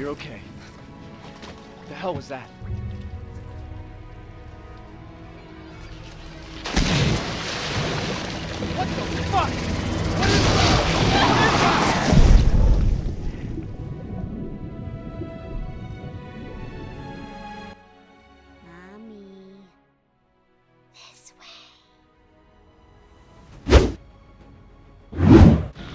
You're okay. What the hell was that? What the fuck? Mommy, this way.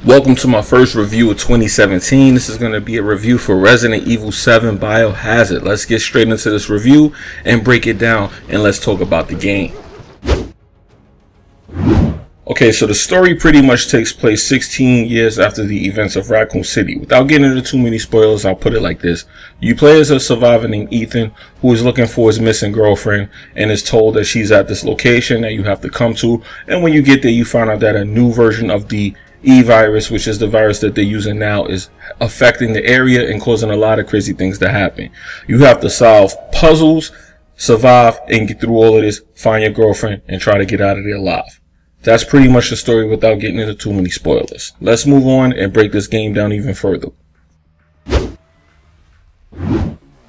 Welcome to my first review of 2017. This is going to be a review for Resident Evil 7 Biohazard. Let's get straight into this review and break it down, and let's talk about the game. Okay, so the story pretty much takes place 16 years after the events of Raccoon City. Without getting into too many spoilers, I'll put it like this. You play as a survivor named Ethan who is looking for his missing girlfriend and is told that she's at this location that you have to come to. And when you get there, you find out that a new version of the E-virus, which is the virus that they're using now, is affecting the area and causing a lot of crazy things to happen. You have to solve puzzles, survive, and get through all of this, find your girlfriend, and try to get out of there alive. That's pretty much the story without getting into too many spoilers. Let's move on and break this game down even further.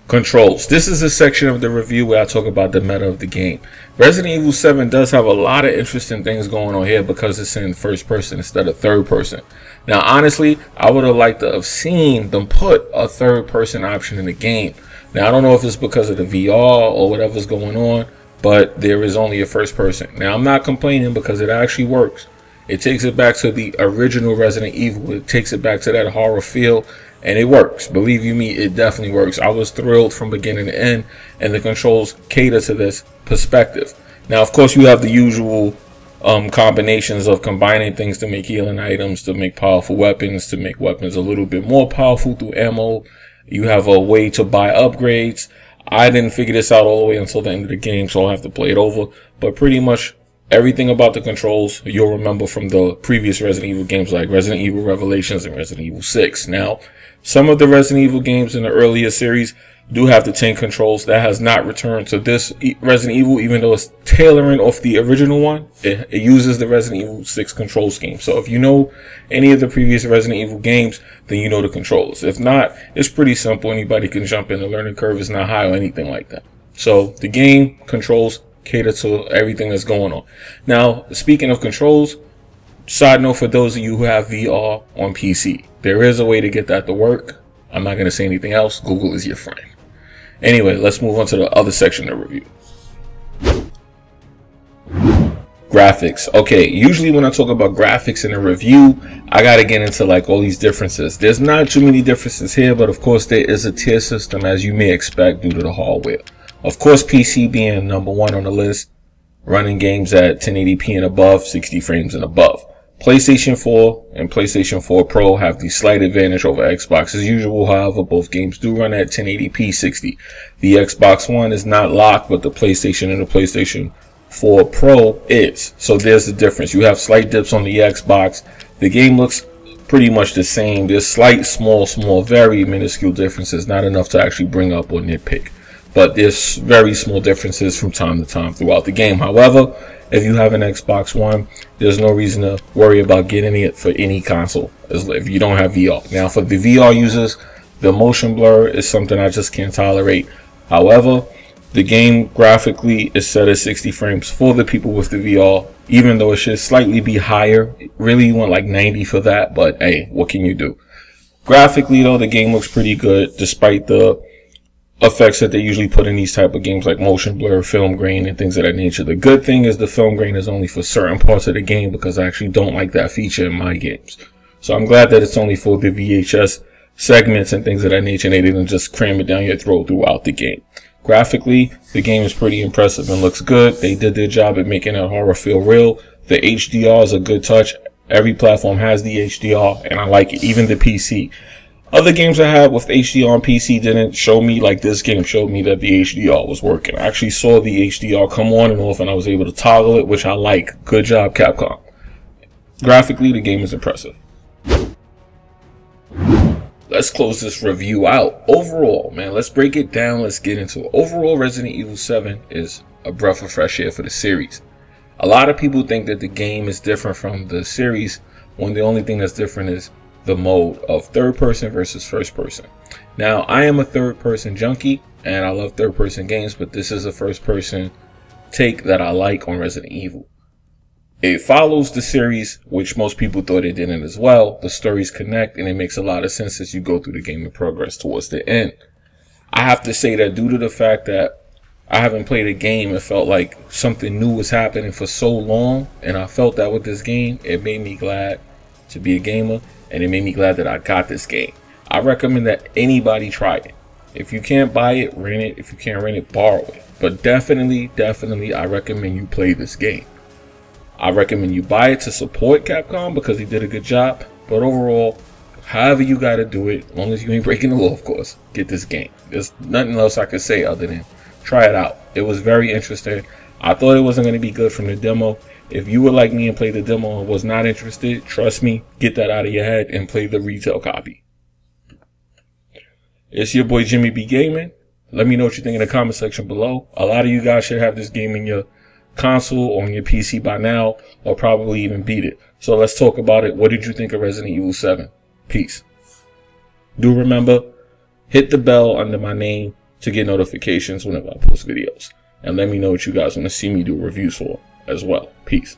Controls. This is a section of the review where I talk about the meta of the game. Resident Evil 7 does have a lot of interesting things going on here because it's in first person instead of third person. Now honestly, I would have liked to have seen them put a third person option in the game. Now I don't know if it's because of the VR or whatever's going on, but there is only a first person. Now I'm not complaining because it actually works. It takes it back to the original Resident Evil. It takes it back to that horror feel, and it works. Believe you me, it definitely works. I was thrilled from beginning to end, and the controls cater to this perspective. Now of course you have the usual combinations of combining things to make healing items, to make powerful weapons, to make weapons a little bit more powerful through ammo. You have a way to buy upgrades. I didn't figure this out all the way until the end of the game, so I'll have to play it over. But pretty much everything about the controls you'll remember from the previous Resident Evil games like Resident Evil Revelations and Resident Evil 6. Now, some of the Resident Evil games in the earlier series do have the 10 controls. That has not returned to this Resident Evil, even though it's tailoring off the original one. It uses the Resident Evil 6 control scheme. So if you know any of the previous Resident Evil games, then you know the controls. If not, it's pretty simple. Anybody can jump in. The learning curve is not high or anything like that. So the game controls cater to everything that's going on. Now, speaking of controls, side note for those of you who have VR on PC, there is a way to get that to work. I'm not going to say anything else. Google is your friend. Anyway, let's move on to the other section of the review. Graphics. Okay, usually when I talk about graphics in a review, I gotta get into like all these differences. There's not too many differences here, but of course there is a tier system, as you may expect due to the hardware. Of course, PC being #1 on the list, running games at 1080p and above, 60 frames and above. PlayStation 4 and PlayStation 4 Pro have the slight advantage over Xbox as usual. However, both games do run at 1080p 60. The Xbox One is not locked, but the PlayStation and the PlayStation 4 Pro is. So there's the difference. You have slight dips on the Xbox. The game looks pretty much the same. There's slight, small, very minuscule differences. Not enough to actually bring up or nitpick. But there's very small differences from time to time throughout the game. However, if you have an Xbox One, there's no reason to worry about getting it for any console if you don't have VR. Now, for the VR users, the motion blur is something I just can't tolerate. However, the game graphically is set at 60 frames for the people with the VR, even though it should slightly be higher. Really, you want like 90 for that, but hey, what can you do? Graphically, though, the game looks pretty good, despite the effects that they usually put in these type of games like motion blur, film grain, and things of that nature. The good thing is the film grain is only for certain parts of the game because I actually don't like that feature in my games. So I'm glad that it's only for the VHS segments and things of that nature, and they didn't just cram it down your throat throughout the game. Graphically, the game is pretty impressive and looks good. They did their job at making that horror feel real. The HDR is a good touch. Every platform has the HDR, and I like it, even the PC. Other games I had with HDR on PC didn't show me, like this game showed me that the HDR was working. I actually saw the HDR come on and off, and I was able to toggle it, which I like. Good job, Capcom. Graphically, the game is impressive. Let's close this review out. Overall, man, let's break it down. Let's get into it. Overall, Resident Evil 7 is a breath of fresh air for the series. A lot of people think that the game is different from the series when the only thing that's different is the mode of third person versus first person. Now, I am a third person junkie and I love third person games, but this is a first person take that I like on Resident Evil. It follows the series, which most people thought it didn't as well. The stories connect and it makes a lot of sense as you go through the game and progress towards the end. I have to say that due to the fact that I haven't played a game, it felt like something new was happening for so long, and I felt that with this game, it made me glad to be a gamer, and it made me glad that I got this game. I recommend that anybody try it. If you can't buy it, rent it. If you can't rent it, borrow it. But definitely, I recommend you play this game. I recommend you buy it to support Capcom because they did a good job. But overall, however you got to do it, as long as you ain't breaking the law, of course, get this game. There's nothing else I could say other than try it out. It was very interesting. I thought it wasn't going to be good from the demo. If you were like me and played the demo and was not interested, trust me, get that out of your head and play the retail copy. It's your boy Jimmybgaming. Let me know what you think in the comment section below. A lot of you guys should have this game in your console or on your PC by now, or probably even beat it. So let's talk about it. What did you think of Resident Evil 7? Peace. Do remember, hit the bell under my name to get notifications whenever I post videos. And let me know what you guys want to see me do reviews for as well. Peace.